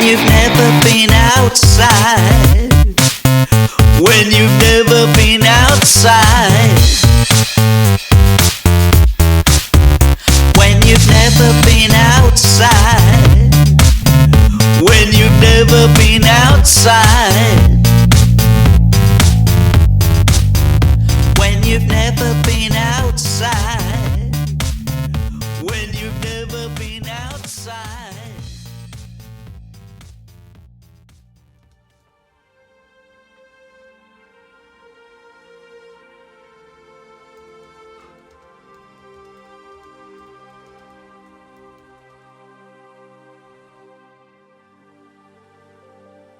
you've never been outside, when you've never been outside, when you've never been outside, when you've never been outside, when you've never been outside, when you've never been outside.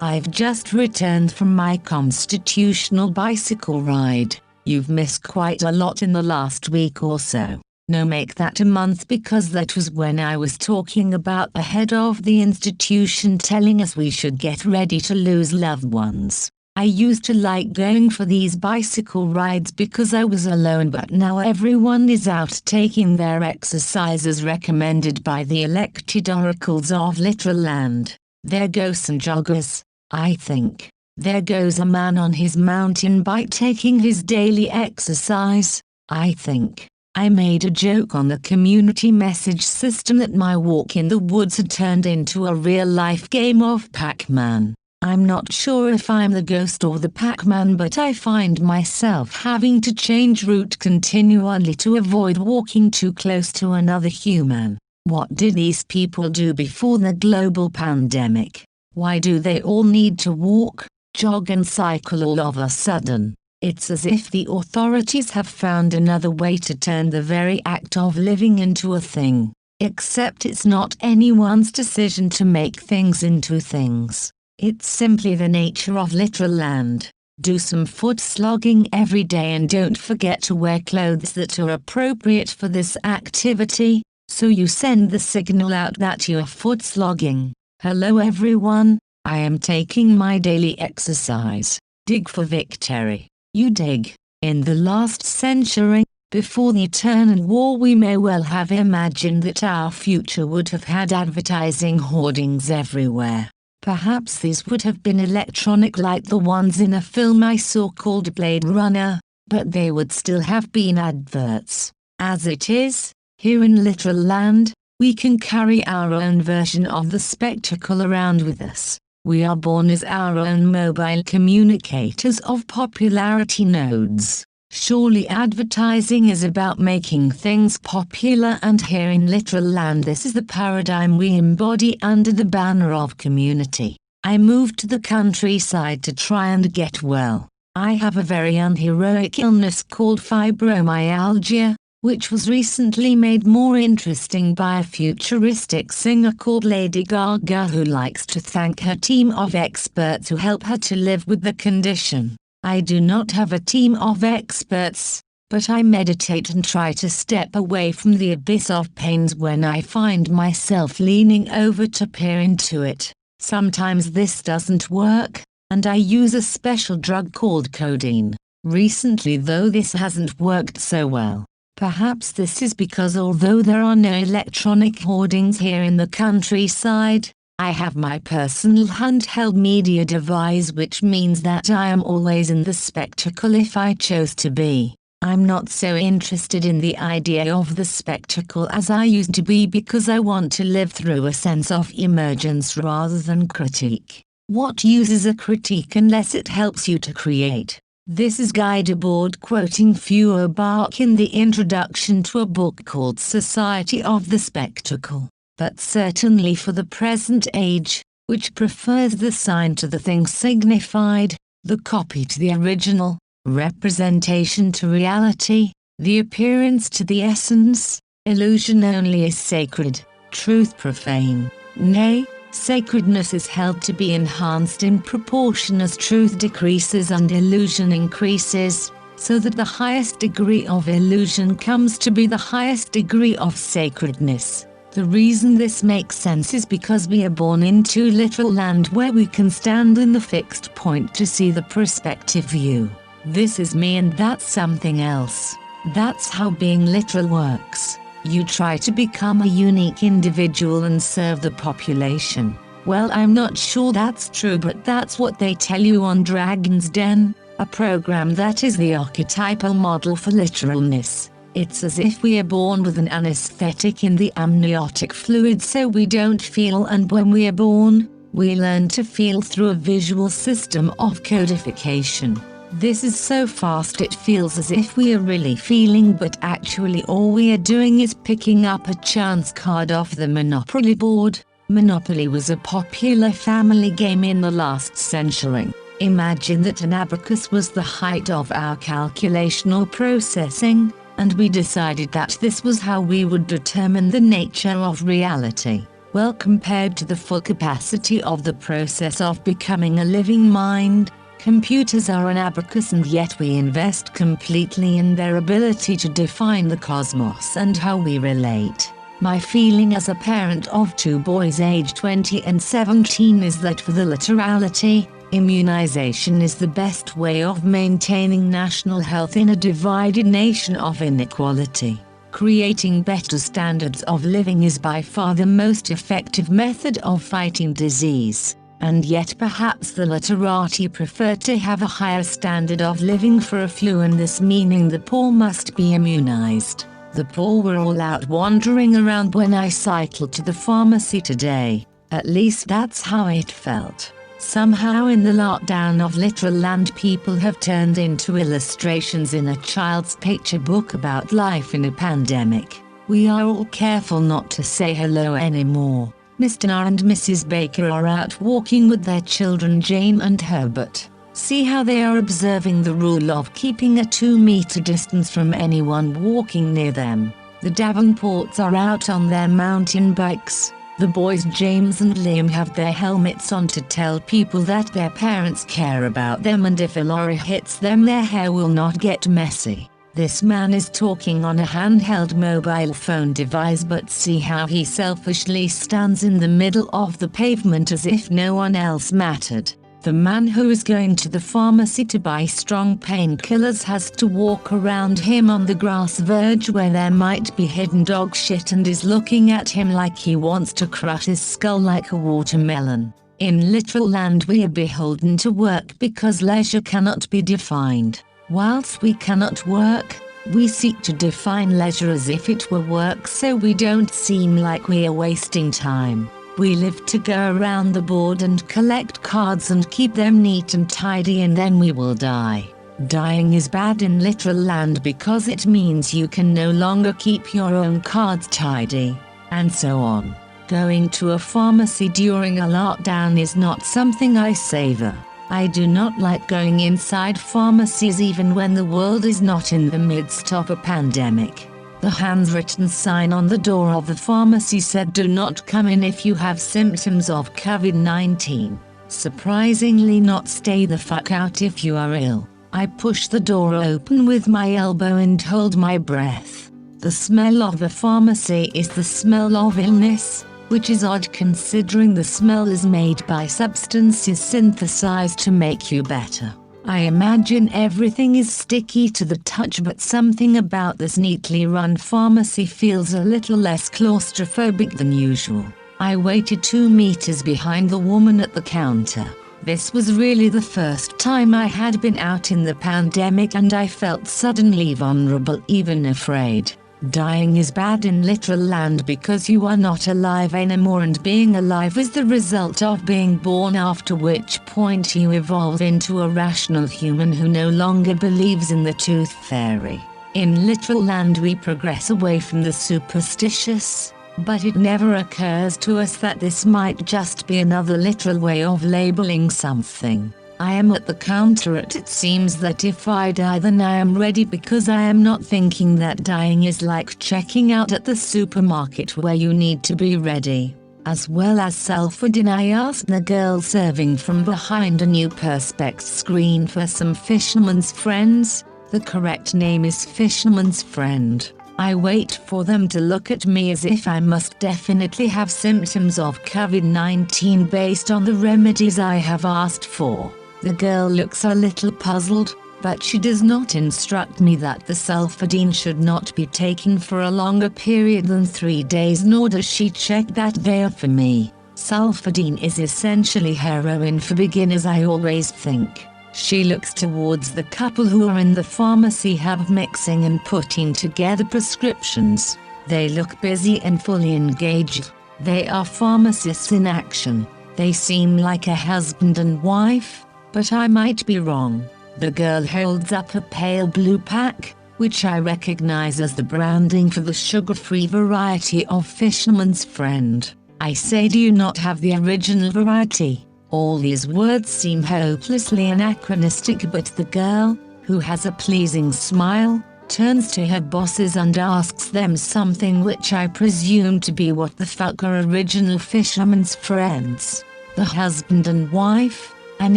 I've just returned from my constitutional bicycle ride. You've missed quite a lot in the last week or so. No, make that a month, because that was when I was talking about the head of the institution telling us we should get ready to lose loved ones. I used to like going for these bicycle rides because I was alone, but now everyone is out taking their exercises recommended by the elected oracles of literal land. There go some joggers, I think. There goes a man on his mountain bike taking his daily exercise, I think. I made a joke on the community message system that my walk in the woods had turned into a real-life game of Pac-Man. I'm not sure if I'm the ghost or the Pac-Man, but I find myself having to change route continually to avoid walking too close to another human. What did these people do before the global pandemic? Why do they all need to walk, jog and cycle all of a sudden? It's as if the authorities have found another way to turn the very act of living into a thing. Except it's not anyone's decision to make things into things. It's simply the nature of literal land. Do some foot slogging every day and don't forget to wear clothes that are appropriate for this activity, so you send the signal out that you're foot slogging. Hello everyone, I am taking my daily exercise. Dig for victory. You dig. In the last century, before the Eternal War, we may well have imagined that our future would have had advertising hoardings everywhere. Perhaps these would have been electronic like the ones in a film I saw called Blade Runner, but they would still have been adverts. As it is, here in literal land, we can carry our own version of the spectacle around with us. We are born as our own mobile communicators of popularity nodes. Surely advertising is about making things popular, and here in literal land this is the paradigm we embody under the banner of community. I moved to the countryside to try and get well. I have a very unheroic illness called fibromyalgia, which was recently made more interesting by a futuristic singer called Lady Gaga, who likes to thank her team of experts who help her to live with the condition. I do not have a team of experts, but I meditate and try to step away from the abyss of pains when I find myself leaning over to peer into it. Sometimes this doesn't work, and I use a special drug called codeine. Recently though, this hasn't worked so well. Perhaps this is because although there are no electronic hoardings here in the countryside, I have my personal handheld media device, which means that I am always in the spectacle if I chose to be. I'm not so interested in the idea of the spectacle as I used to be, because I want to live through a sense of emergence rather than critique. What use is a critique unless it helps you to create? This is Guy Debord quoting Feuerbach in the introduction to a book called Society of the Spectacle. But certainly for the present age, which prefers the sign to the thing signified, the copy to the original, representation to reality, the appearance to the essence, illusion only is sacred, truth profane. Nay, sacredness is held to be enhanced in proportion as truth decreases and illusion increases, so that the highest degree of illusion comes to be the highest degree of sacredness. The reason this makes sense is because we are born into literal land where we can stand in the fixed point to see the perspective view. This is me and that's something else. That's how being literal works. You try to become a unique individual and serve the population. Well, I'm not sure that's true, but that's what they tell you on Dragon's Den, a program that is the archetypal model for literalness. It's as if we are born with an anesthetic in the amniotic fluid so we don't feel, and when we are born, we learn to feel through a visual system of codification. This is so fast it feels as if we are really feeling, but actually all we are doing is picking up a chance card off the Monopoly board. Monopoly was a popular family game in the last century. Imagine that an abacus was the height of our calculational processing, and we decided that this was how we would determine the nature of reality. Well, compared to the full capacity of the process of becoming a living mind, computers are an abacus, and yet we invest completely in their ability to define the cosmos and how we relate. My feeling as a parent of two boys aged 20 and 17 is that for the literality, immunization is the best way of maintaining national health in a divided nation of inequality. Creating better standards of living is by far the most effective method of fighting disease. And yet perhaps the literati prefer to have a higher standard of living for a few, and this meaning the poor must be immunized. The poor were all out wandering around when I cycled to the pharmacy today. At least that's how it felt. Somehow in the lockdown of literal land, people have turned into illustrations in a child's picture book about life in a pandemic. We are all careful not to say hello anymore. Mr. and Mrs. Baker are out walking with their children Jane and Herbert. See how they are observing the rule of keeping a 2-meter distance from anyone walking near them. The Davenports are out on their mountain bikes. The boys James and Liam have their helmets on to tell people that their parents care about them, and if a lorry hits them, their hair will not get messy. This man is talking on a handheld mobile phone device, but see how he selfishly stands in the middle of the pavement as if no one else mattered. The man who is going to the pharmacy to buy strong painkillers has to walk around him on the grass verge where there might be hidden dog shit, and is looking at him like he wants to crush his skull like a watermelon. In literal land, we are beholden to work because leisure cannot be defined. Whilst we cannot work, we seek to define leisure as if it were work, so we don't seem like we are wasting time. We live to go around the board and collect cards and keep them neat and tidy, and then we will die. Dying is bad in literal land because it means you can no longer keep your own cards tidy, and so on. Going to a pharmacy during a lockdown is not something I savor. I do not like going inside pharmacies even when the world is not in the midst of a pandemic. The handwritten sign on the door of the pharmacy said, "Do not come in if you have symptoms of COVID-19. Surprisingly not, stay the fuck out if you are ill." I push the door open with my elbow and hold my breath. The smell of the pharmacy is the smell of illness, which is odd considering the smell is made by substances synthesized to make you better. I imagine everything is sticky to the touch, but something about this neatly run pharmacy feels a little less claustrophobic than usual. I waited 2 meters behind the woman at the counter. This was really the first time I had been out in the pandemic, and I felt suddenly vulnerable, even afraid. Dying is bad in literal land because you are not alive anymore, and being alive is the result of being born, after which point you evolve into a rational human who no longer believes in the tooth fairy. In literal land we progress away from the superstitious, but it never occurs to us that this might just be another literal way of labeling something. I am at the counter. It seems that if I die, then I am ready, because I am not thinking that dying is like checking out at the supermarket where you need to be ready. As well as Salford, I asked the girl serving from behind a new Perspex screen for some Fisherman's friends. The correct name is Fisherman's friend. I wait for them to look at me as if I must definitely have symptoms of COVID-19 based on the remedies I have asked for. The girl looks a little puzzled, but she does not instruct me that the sulfadine should not be taken for a longer period than 3 days, nor does she check that they are for me. Sulfadine is essentially heroin for beginners, I always think. She looks towards the couple who are in the pharmacy hub mixing and putting together prescriptions. They look busy and fully engaged. They are pharmacists in action. They seem like a husband and wife, but I might be wrong. The girl holds up a pale blue pack, which I recognize as the branding for the sugar-free variety of Fisherman's Friend. I say, do you not have the original variety? All these words seem hopelessly anachronistic, but the girl, who has a pleasing smile, turns to her bosses and asks them something which I presume to be what the fuck are original Fisherman's Friends. The husband and wife, an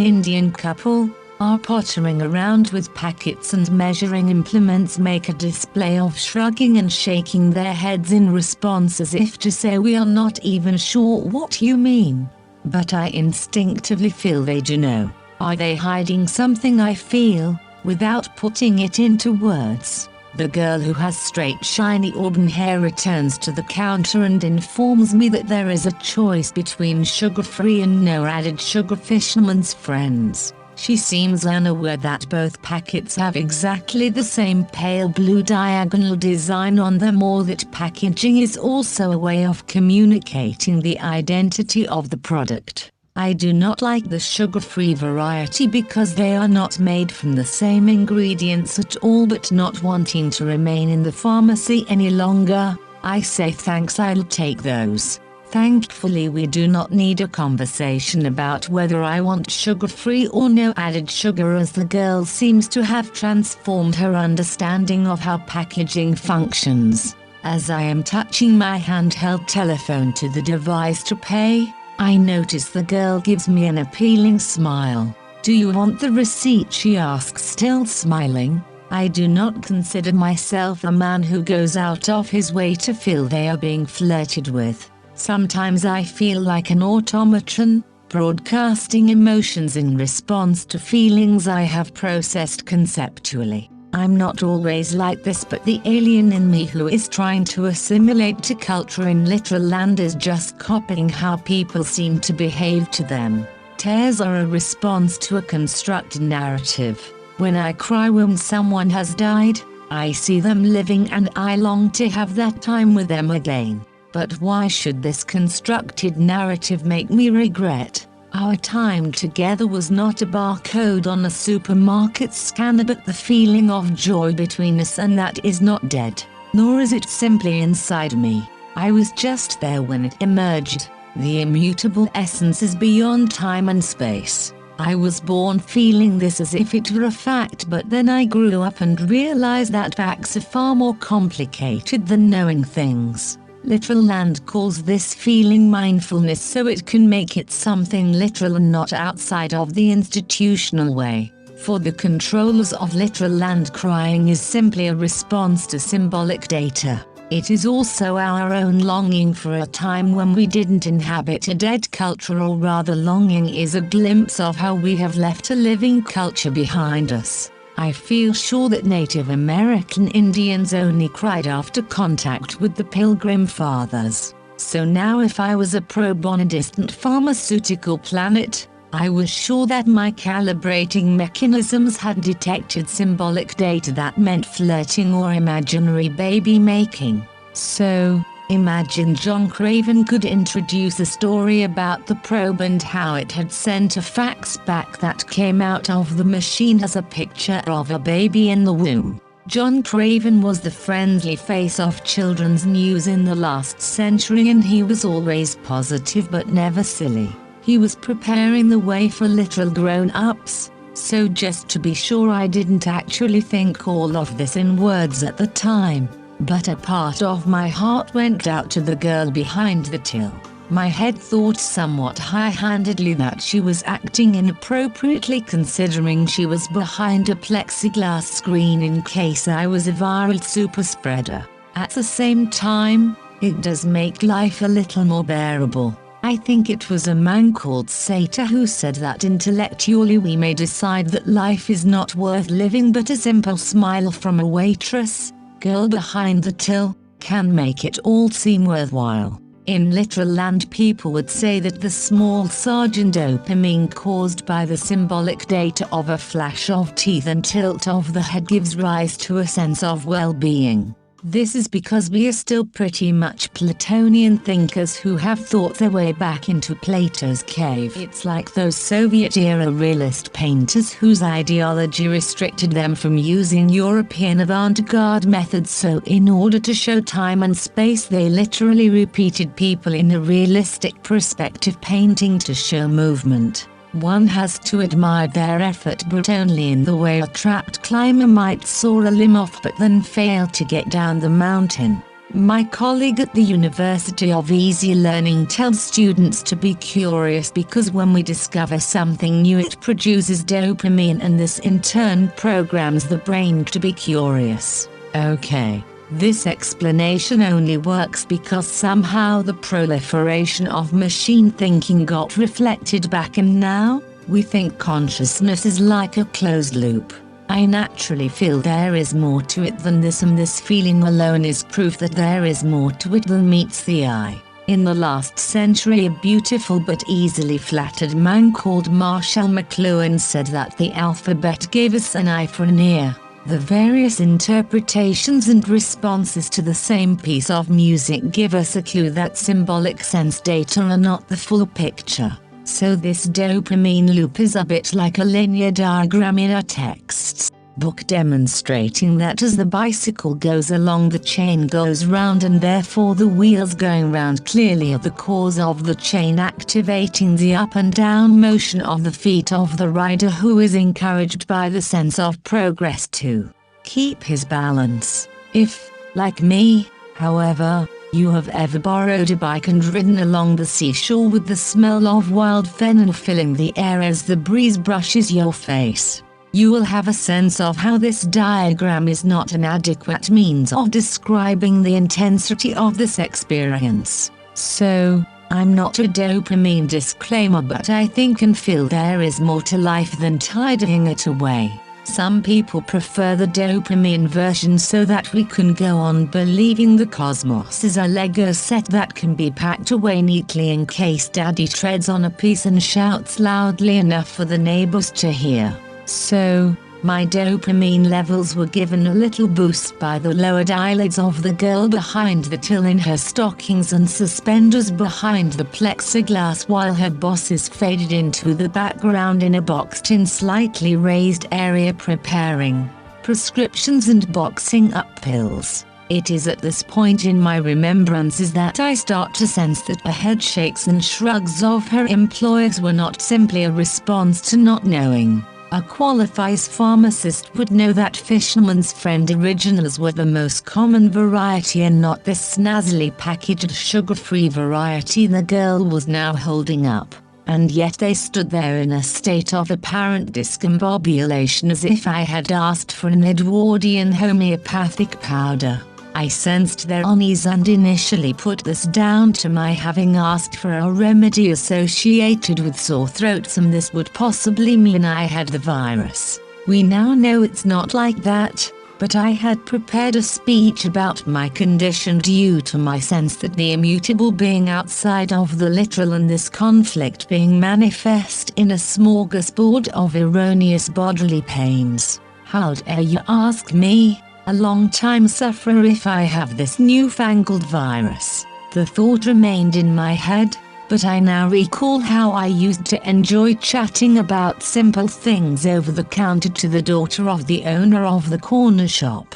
Indian couple, are pottering around with packets and measuring implements, make a display of shrugging and shaking their heads in response as if to say, we are not even sure what you mean. But I instinctively feel they do know. Are they hiding something? I feel, without putting it into words. The girl who has straight shiny auburn hair returns to the counter and informs me that there is a choice between sugar-free and no added sugar Fisherman's Friends. She seems unaware that both packets have exactly the same pale blue diagonal design on them, or that packaging is also a way of communicating the identity of the product. I do not like the sugar-free variety because they are not made from the same ingredients at all, but not wanting to remain in the pharmacy any longer, I say thanks, I'll take those. Thankfully we do not need a conversation about whether I want sugar-free or no added sugar, as the girl seems to have transformed her understanding of how packaging functions. As I am touching my handheld telephone to the device to pay, I notice the girl gives me an appealing smile. Do you want the receipt? She asks, still smiling. I do not consider myself a man who goes out of his way to feel they are being flirted with. Sometimes I feel like an automaton, broadcasting emotions in response to feelings I have processed conceptually. I'm not always like this, but the alien in me who is trying to assimilate to culture in literal land is just copying how people seem to behave to them. Tears are a response to a constructed narrative. When I cry when someone has died, I see them living and I long to have that time with them again. But why should this constructed narrative make me regret? Our time together was not a barcode on a supermarket scanner, but the feeling of joy between us, and that is not dead. Nor is it simply inside me. I was just there when it emerged. The immutable essence is beyond time and space. I was born feeling this as if it were a fact, but then I grew up and realized that facts are far more complicated than knowing things. Literal land calls this feeling mindfulness, so it can make it something literal and not outside of the institutional way. For the controllers of literal land, crying is simply a response to symbolic data. It is also our own longing for a time when we didn't inhabit a dead culture, or rather longing is a glimpse of how we have left a living culture behind us. I feel sure that Native American Indians only cried after contact with the Pilgrim Fathers. So now if I was a probe on a distant pharmaceutical planet, I was sure that my calibrating mechanisms had detected symbolic data that meant flirting or imaginary baby making. So, imagine John Craven could introduce a story about the probe and how it had sent a fax back that came out of the machine as a picture of a baby in the womb. John Craven was the friendly face of children's news in the last century, and he was always positive but never silly. He was preparing the way for literal grown-ups, so just to be sure I didn't actually think all of this in words at the time. But a part of my heart went out to the girl behind the till. My head thought somewhat high-handedly that she was acting inappropriately, considering she was behind a plexiglass screen in case I was a viral super spreader. At the same time, it does make life a little more bearable. I think it was a man called Sata who said that intellectually we may decide that life is not worth living, but a simple smile from a waitress, girl behind the till, can make it all seem worthwhile. In literal land, people would say that the small surge in dopamine caused by the symbolic data of a flash of teeth and tilt of the head gives rise to a sense of well-being. This is because we are still pretty much Platonian thinkers who have thought their way back into Plato's cave. It's like those Soviet-era realist painters whose ideology restricted them from using European avant-garde methods, so in order to show time and space they literally repeated people in a realistic perspective painting to show movement. One has to admire their effort, but only in the way a trapped climber might soar a limb off but then fail to get down the mountain. My colleague at the University of Easy Learning tells students to be curious because when we discover something new it produces dopamine, and this in turn programs the brain to be curious. Okay. This explanation only works because somehow the proliferation of machine thinking got reflected back, and now we think consciousness is like a closed loop. I naturally feel there is more to it than this, and this feeling alone is proof that there is more to it than meets the eye. In the last century, a beautiful but easily flattered man called Marshall McLuhan said that the alphabet gave us an eye for an ear. The various interpretations and responses to the same piece of music give us a clue that symbolic sense data are not the full picture. So this dopamine loop is a bit like a linear diagram in a text's book, demonstrating that as the bicycle goes along the chain goes round, and therefore the wheels going round clearly are the cause of the chain activating the up and down motion of the feet of the rider, who is encouraged by the sense of progress to keep his balance. If, like me, however, you have ever borrowed a bike and ridden along the seashore with the smell of wild fennel filling the air as the breeze brushes your face, you will have a sense of how this diagram is not an adequate means of describing the intensity of this experience. So, I'm not a dopamine disclaimer, but I think and feel there is more to life than tidying it away. Some people prefer the dopamine version so that we can go on believing the cosmos is a Lego set that can be packed away neatly in case Daddy treads on a piece and shouts loudly enough for the neighbors to hear. So, my dopamine levels were given a little boost by the lowered eyelids of the girl behind the till in her stockings and suspenders behind the plexiglass, while her bosses faded into the background in a boxed-in slightly raised area preparing prescriptions and boxing up pills. It is at this point in my remembrances that I start to sense that the head shakes and shrugs of her employers were not simply a response to not knowing. A qualified pharmacist would know that Fisherman's Friend originals were the most common variety and not this snazzily packaged sugar-free variety the girl was now holding up. And yet they stood there in a state of apparent discombobulation as if I had asked for an Edwardian homeopathic powder. I sensed their unease and initially put this down to my having asked for a remedy associated with sore throats, and this would possibly mean I had the virus. We now know it's not like that, but I had prepared a speech about my condition due to my sense that the immutable being outside of the literal and this conflict being manifest in a smorgasbord of erroneous bodily pains. How dare you ask me, a long-time sufferer, if I have this newfangled virus? The thought remained in my head, but I now recall how I used to enjoy chatting about simple things over the counter to the daughter of the owner of the corner shop.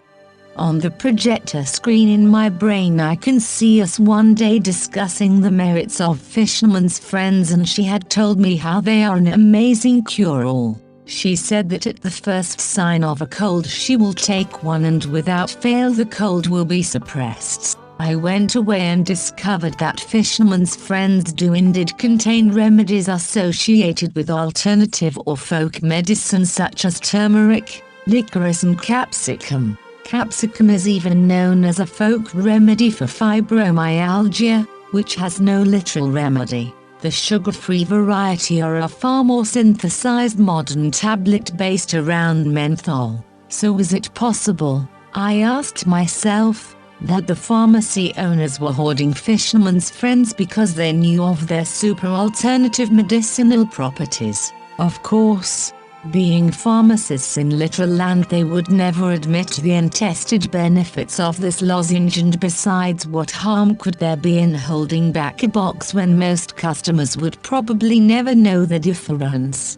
On the projector screen in my brain I can see us one day discussing the merits of Fisherman's Friends, and she had told me how they are an amazing cure-all. She said that at the first sign of a cold she will take one and without fail the cold will be suppressed. I went away and discovered that Fisherman's Friends do indeed contain remedies associated with alternative or folk medicine such as turmeric, licorice and capsicum. Capsicum is even known as a folk remedy for fibromyalgia, which has no literal remedy. The sugar-free variety are a far more synthesized modern tablet based around menthol. So is it possible, I asked myself, that the pharmacy owners were hoarding Fisherman's friends because they knew of their super alternative medicinal properties. Of course, being pharmacists in literal land, they would never admit the untested benefits of this lozenge, and besides, what harm could there be in holding back a box when most customers would probably never know the difference?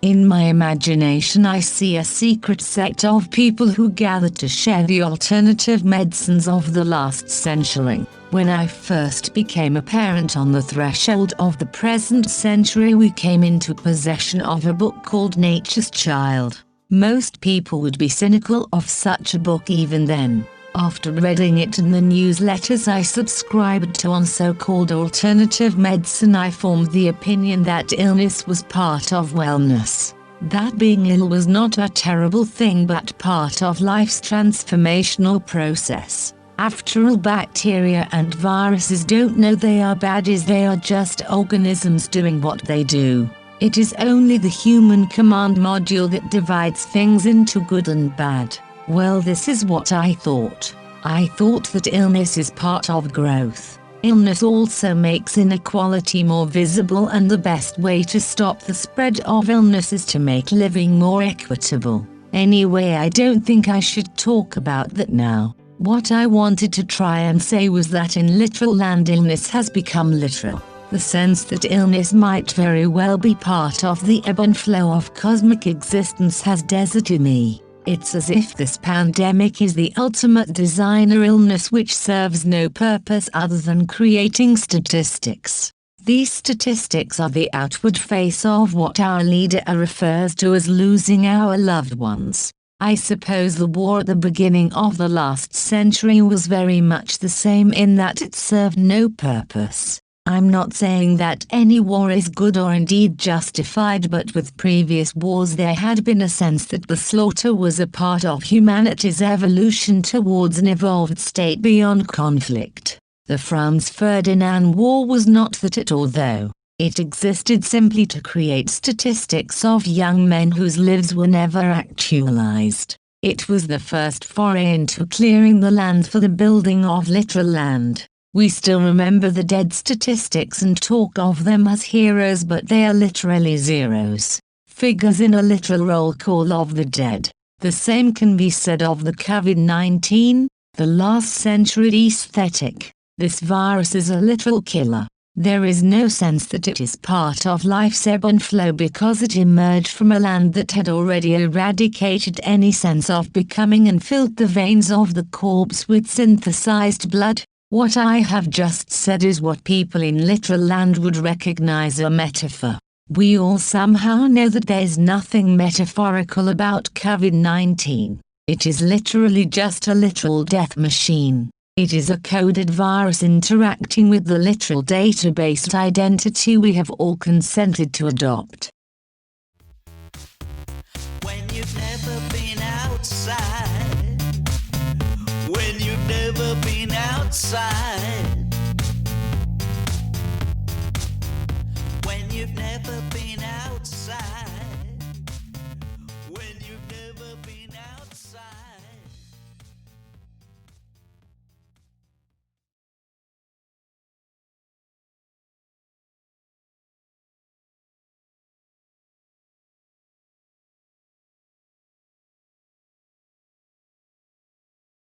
In my imagination, I see a secret sect of people who gathered to share the alternative medicines of the last century. When I first became a parent on the threshold of the present century, we came into possession of a book called Nature's Child. Most people would be cynical of such a book even then. After reading it in the newsletters I subscribed to on so-called alternative medicine, I formed the opinion that illness was part of wellness. That being ill was not a terrible thing but part of life's transformational process. After all, bacteria and viruses don't know they are bad, as they are just organisms doing what they do. It is only the human command module that divides things into good and bad. Well, this is what I thought. I thought that illness is part of growth. Illness also makes inequality more visible, and the best way to stop the spread of illness is to make living more equitable. Anyway, I don't think I should talk about that now. What I wanted to try and say was that in literal land, illness has become literal. The sense that illness might very well be part of the ebb and flow of cosmic existence has deserted me. It's as if this pandemic is the ultimate designer illness which serves no purpose other than creating statistics. These statistics are the outward face of what our leader refers to as losing our loved ones. I suppose the war at the beginning of the last century was very much the same in that it served no purpose. I'm not saying that any war is good or indeed justified, but with previous wars there had been a sense that the slaughter was a part of humanity's evolution towards an evolved state beyond conflict. The Franz Ferdinand War was not that at all, though. It existed simply to create statistics of young men whose lives were never actualized. It was the first foray into clearing the land for the building of literal land. We still remember the dead statistics and talk of them as heroes, but they are literally zeros. Figures in a literal roll call of the dead. The same can be said of the COVID-19, the last century aesthetic. This virus is a literal killer. There is no sense that it is part of life's ebb and flow because it emerged from a land that had already eradicated any sense of becoming and filled the veins of the corpse with synthesized blood. What I have just said is what people in literal land would recognize a metaphor. We all somehow know that there's nothing metaphorical about COVID-19. It is literally just a literal death machine. It is a coded virus interacting with the literal database identity we have all consented to adopt. When you've never been outside, when you've never been outside.